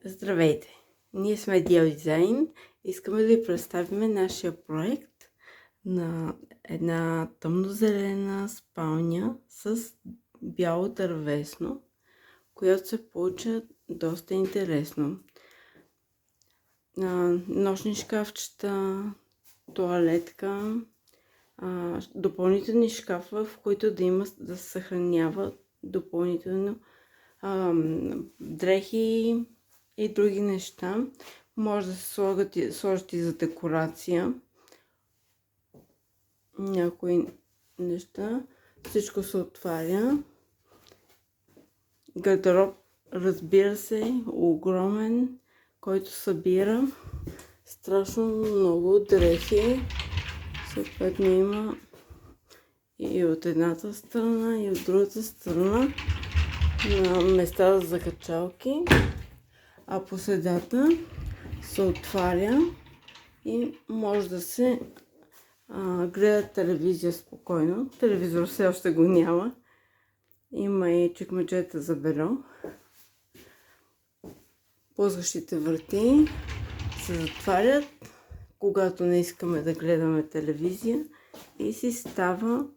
Здравейте! Ние сме Дел Дизайн. Искаме да ви представим нашия проект на една тъмнозелена спалня с бяло дървесно, която се получи доста интересно. Нощни шкафчета, тоалетка, допълнителни шкафове, в които да се съхранява допълнително дрехи и други неща. Може да се сложат и за декорация някои неща. Всичко се отваря. Гардероб, разбира се, огромен, който събира страшно много дрехи. Съответно има и от едната страна, и от другата страна на места за качалки, а по средата се отваря и може да се гледа телевизия спокойно. Телевизор все още го няма. Има и чекмеджета за бельо. Ползващите врати се затварят, когато не искаме да гледаме телевизия, и си става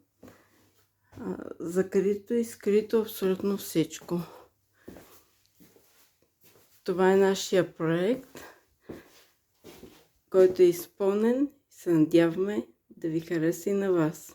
закрито и скрито абсолютно всичко. Това е нашия проект, който е изпълнен. Се надяваме да ви хареса и на вас.